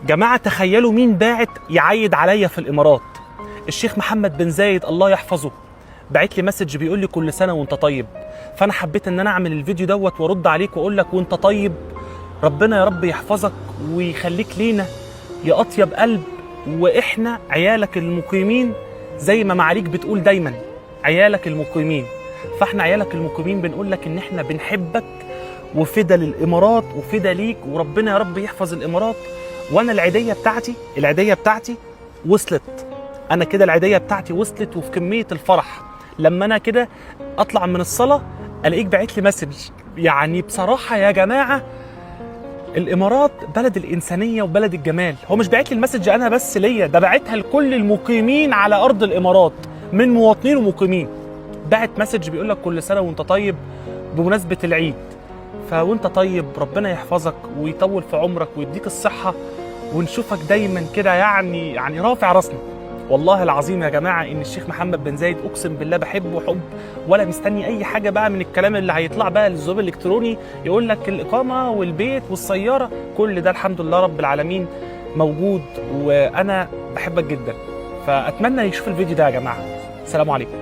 جماعة تخيلوا مين باعت يعيد عليا في الإمارات. الشيخ محمد بن زايد الله يحفظه بعت لي مسج بيقول لي كل سنة وانت طيب. فأنا حبيت ان انا اعمل الفيديو دوت وارد عليك واقول لك وانت طيب، ربنا يا رب يحفظك ويخليك لينا يا أطيب قلب، واحنا عيالك المقيمين زي ما معاليك بتقول دايما عيالك المقيمين. فاحنا عيالك المقيمين بنقول لك ان احنا بنحبك وفدا للإمارات وفدا ليك، وربنا يا رب يحفظ الإمارات. وانا العيدية بتاعتي وصلت. انا كده العيدية بتاعتي وصلت، وفي كمية الفرح لما انا كده اطلع من الصلاة الاقيك باعت لي مسج. يعني بصراحة يا جماعة الامارات بلد الانسانية وبلد الجمال. هو مش باعت لي المسج انا بس ليا، ده باعتها لكل المقيمين على ارض الامارات من مواطنين ومقيمين. باعت مسج بيقول لك كل سنة وانت طيب بمناسبة العيد. فوانت طيب ربنا يحفظك ويطول في عمرك ويديك الصحة، ونشوفك دايما كده يعني رافع راسنا. والله العظيم يا جماعة ان الشيخ محمد بن زايد اقسم بالله بحبه حب، ولا مستني اي حاجة بقى من الكلام اللي هيطلع بقى للزبون الالكتروني يقول لك الاقامة والبيت والسيارة. كل ده الحمد لله رب العالمين موجود، وانا بحبك جدا. فاتمنى يشوف الفيديو ده يا جماعة. السلام عليكم.